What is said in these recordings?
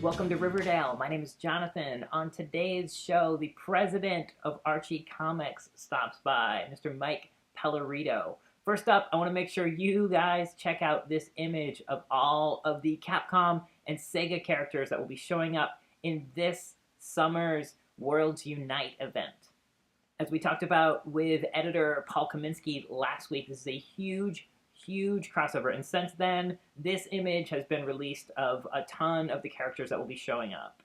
Welcome to Riverdale. My name is Jonathan. On today's show, the president of Archie Comics stops by, Mr. Mike Pellerito. First up, I want to make sure you guys check out this image of all of the Capcom and Sega characters that will be showing up in this summer's Worlds Unite event. As we talked about with editor Paul Kaminsky last week, this is a huge crossover, and since then, this image has been released of a ton of the characters that will be showing up.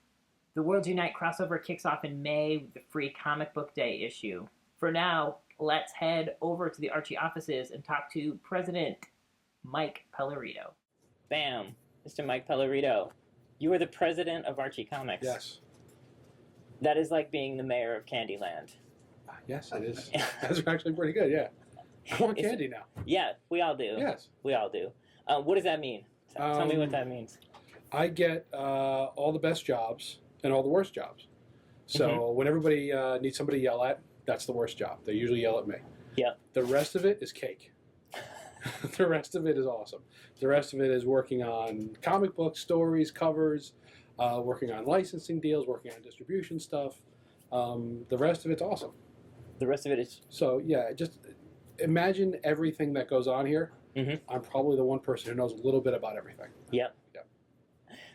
The Worlds Unite crossover kicks off in May with the free Comic Book Day issue. For now, let's head over to the Archie offices and talk to President Mike Pellerito. Bam, Mr. Mike Pellerito. You are the president of Archie Comics. Yes. That is like being the mayor of Candyland. Yes, it is. That's actually pretty good, yeah. I want candy now. Yeah, we all do. Yes. We all do. What does that mean? Tell me what that means. I get all the best jobs and all the worst jobs. So when everybody needs somebody to yell at, that's the worst job. They usually yell at me. Yeah. The rest of it is cake. The rest of it is awesome. The rest of it is working on comic books, stories, covers, working on licensing deals, working on distribution stuff. The rest of it's awesome. The rest of it is... So, yeah, just... Imagine everything that goes on here. I'm probably the one person who knows a little bit about everything. Yep.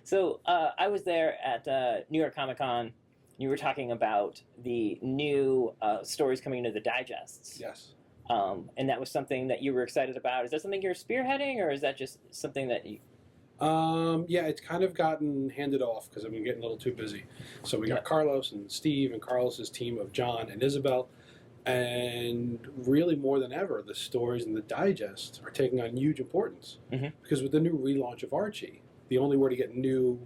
So I was there at New York Comic Con. You were talking about the new stories coming into the digests. Yes. And that was something that you were excited about. Is that something you're spearheading, or is that just something that you... Yeah, it's kind of gotten handed off because I've been getting a little too busy. So we got Carlos and Steve and Carlos's team of John and Isabel. And really, more than ever, the stories in the digest are taking on huge importance. Because with the new relaunch of Archie, the only way to get new,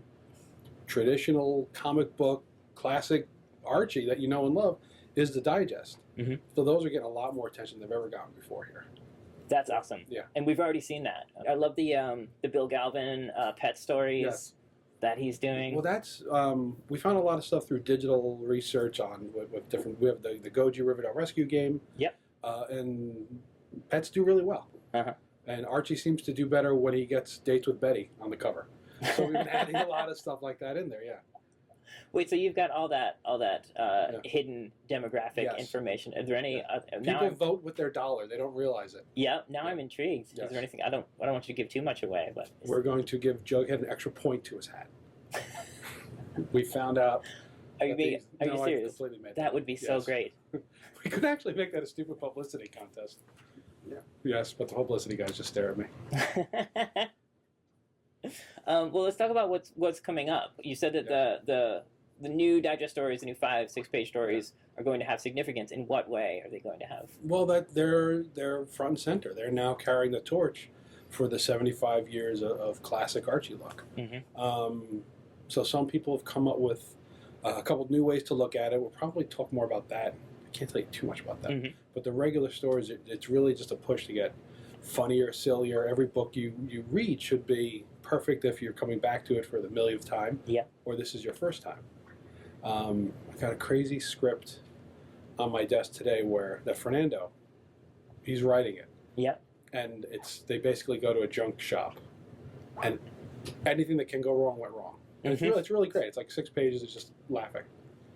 traditional comic book, classic Archie that you know and love is the digest. So those are getting a lot more attention than they've ever gotten before here. That's awesome. Yeah. And we've already seen that. I love the Bill Galvin pet stories that he's doing. Well, that's we found a lot of stuff through digital research on with different. We have the Goji Riverdale Rescue game. Yep. And pets do really well. And Archie seems to do better when he gets dates with Betty on the cover. So we've been adding a lot of stuff like that in there. Yeah. Wait, so you've got all that hidden demographic information. Are there any? People vote with their dollar. They don't realize it. Yeah. Now I'm intrigued. Is there anything? I don't want you to give too much away, but we're going to give Jughead an extra point to his hat. We found out. Are you serious? I completely made that would be so great. We could actually make that a stupid publicity contest. Yeah. Yes, but the publicity guys just stare at me. Well, let's talk about what's coming up. You said that the new digest stories, the new 5-6 page stories, are going to have significance. In what way are they going to have? Well, that they're front and center. They're now carrying the torch for the 75 years of classic Archie look. So some people have come up with a couple of new ways to look at it. We'll probably talk more about that. I can't tell you too much about that. But the regular stories, it's really just a push to get funnier, sillier. Every book you read should be perfect if you're coming back to it for the millionth time. Or this is your first time. I got a crazy script on my desk today that Fernando, he's writing it. And they basically go to a junk shop, and anything that can go wrong went wrong. And it's really great. It's like 6 pages. It's just laughing.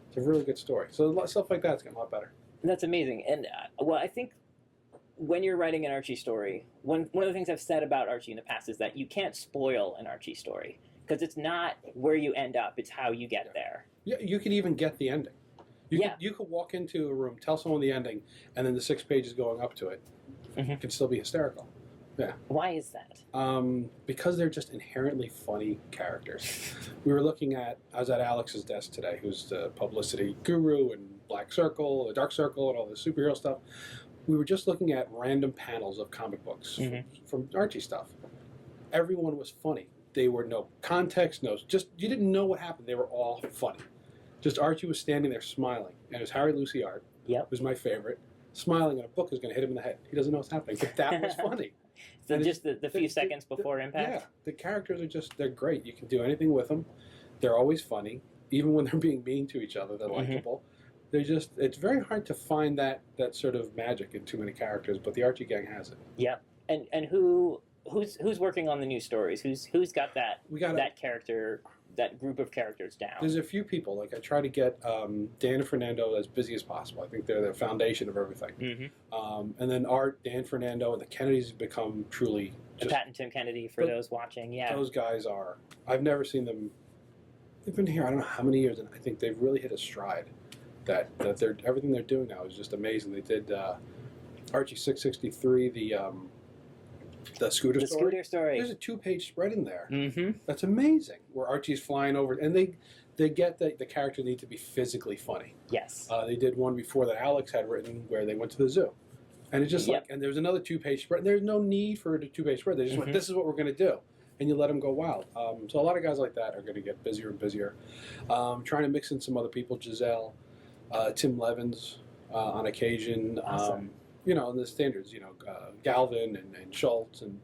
It's a really good story. So stuff like that's getting a lot better. That's amazing. And well, I think when you're writing an Archie story, one of the things I've said about Archie in the past is that you can't spoil an Archie story because it's not where you end up; it's how you get there. Yeah, you could even get the ending. You could walk into a room, tell someone the ending, and then the 6 pages going up to it can still be hysterical. Yeah. Why is that? Because they're just inherently funny characters. I was at Alex's desk today, who's the publicity guru and Black Circle, the Dark Circle, and all this superhero stuff. We were just looking at random panels of comic books from Archie stuff. Everyone was funny. They were no context, you didn't know what happened. They were all funny. Just Archie was standing there smiling, and it was Harry Lucy Art, who's my favorite, smiling, and a book is going to hit him in the head. He doesn't know what's happening, but that was funny. So and just the few seconds before impact? Yeah, the characters they're great. You can do anything with them. They're always funny, even when they're being mean to each other. They're likable. It's very hard to find that sort of magic in too many characters, but the Archie gang has it. Yeah, and who's working on the new stories? Who's got that character that group of characters down? There's a few people. Like I try to get Dan and Fernando as busy as possible. I think they're the foundation of everything. Mm-hmm. And then Art, Dan, Fernando, and the Kennedys have become truly. Pat and Tim Kennedy, for those watching, yeah. Those guys are. I've never seen them. They've been here I don't know how many years, and I think they've really hit a stride. That they're everything they're doing now is just amazing. They did Archie 663, the scooter story. Scooter story. There's a 2-page spread in there. Mm-hmm. That's amazing. Where Archie's flying over, and they get that the characters need to be physically funny. Yes. They did one before that Alex had written where they went to the zoo, and it's just like, and there's another 2-page spread. And there's no need for a 2-page spread. They just went, this is what we're going to do, and you let them go wild. So a lot of guys like that are going to get busier and busier. Trying to mix in some other people, Giselle, Tim Levins, on occasion. Awesome. You know, and the standards, Galvin and Schultz, and,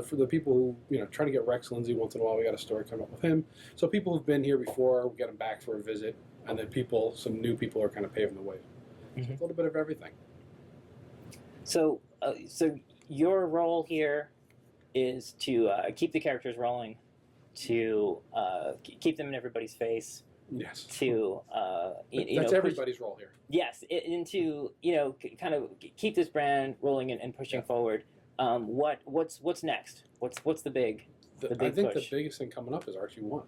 for the people who, trying to get Rex Lindsay once in a while, we got a story coming up with him. So people who've been here before, we get them back for a visit, and then some new people are kind of paving the way. So a little bit of everything. So your role here is to keep the characters rolling, to keep them in everybody's face. Yes. To that's everybody's role here. Yes, and to kind of keep this brand rolling and pushing forward. What's next? What's the big? The big I think push? the biggest thing coming up is Archie 1.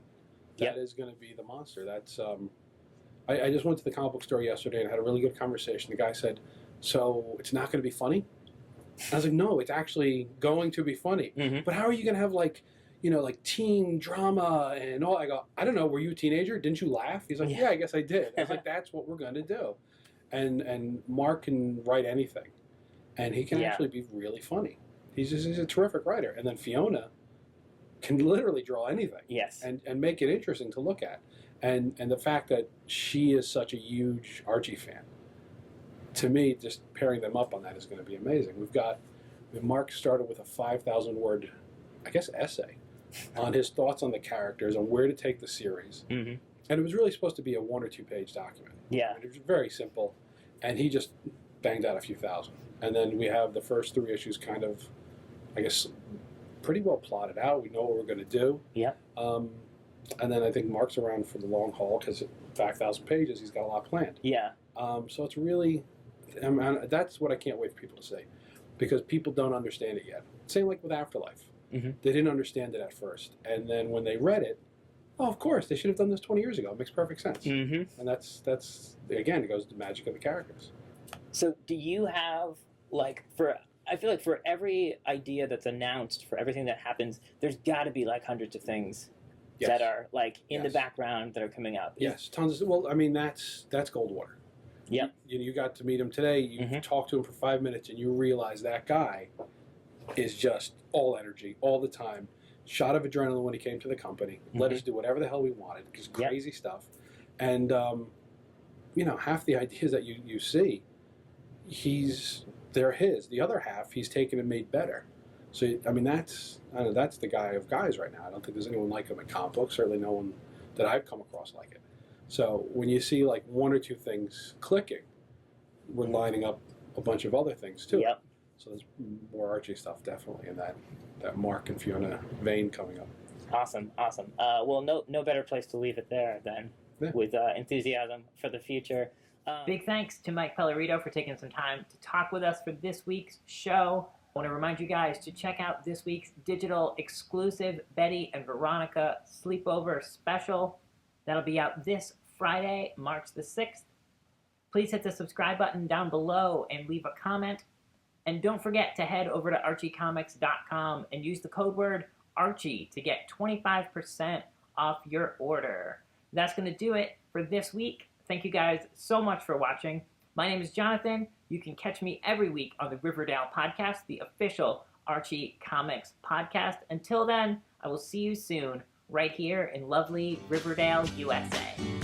That is going to be the monster. That's I just went to the comic book store yesterday and had a really good conversation. The guy said, "So it's not going to be funny?" I was like, "No, it's actually going to be funny." Mm-hmm. But how are you going to have like teen drama and all? I go, I don't know. Were you a teenager? Didn't you laugh? He's like, yeah, I guess I did. I was like, that's what we're going to do. And Mark can write anything, and he can actually be really funny. He's a terrific writer. And then Fiona can literally draw anything. Yes. And make it interesting to look at. And the fact that she is such a huge Archie fan, to me, just pairing them up on that is going to be amazing. Mark started with a 5,000-word, I guess, essay on his thoughts on the characters, on where to take the series. Mm-hmm. And it was really supposed to be a 1 or 2 page document. Yeah. And it was very simple. And he just banged out a few thousand. And then we have the first 3 issues kind of, I guess, pretty well plotted out. We know what we're going to do. Yeah. And then I think Mark's around for the long haul because 5,000 pages, he's got a lot planned. Yeah. So it's really, that's what I can't wait for people to see, because people don't understand it yet. Same like with Afterlife. Mm-hmm. They didn't understand it at first. And then when they read it, oh, of course, they should have done this 20 years ago. It makes perfect sense. Mm-hmm. And that's again, it goes to the magic of the characters. So do you have, I feel like for every idea that's announced, for everything that happens, there's got to be hundreds of things that are in the background that are coming up. Yes, tons of, well, I mean, that's Goldwater. Yep. You got to meet him today. You talked to him for 5 minutes, and you realize that guy is just all energy, all the time. Shot of adrenaline when he came to the company. Let us do whatever the hell we wanted. Just crazy stuff. And, half the ideas that you see, they're his. The other half, he's taken and made better. So, I mean, that's the guy of guys right now. I don't think there's anyone like him in comic books, certainly no one that I've come across like it. So when you see 1 or 2 things clicking, we're lining up a bunch of other things too. Yep. So there's more Archie stuff definitely in that Mark and Fiona vein coming up. Awesome. Well, no better place to leave it there than with enthusiasm for the future. Big thanks to Mike Pellerito for taking some time to talk with us for this week's show. I want to remind you guys to check out this week's digital exclusive Betty and Veronica Sleepover Special. That'll be out this Friday, March the 6th. Please hit the subscribe button down below and leave a comment. And don't forget to head over to archiecomics.com and use the code word Archie to get 25% off your order. That's going to do it for this week. Thank you guys so much for watching. My name is Jonathan. You can catch me every week on the Riverdale podcast, the official Archie Comics podcast. Until then, I will see you soon, right here in lovely Riverdale, USA.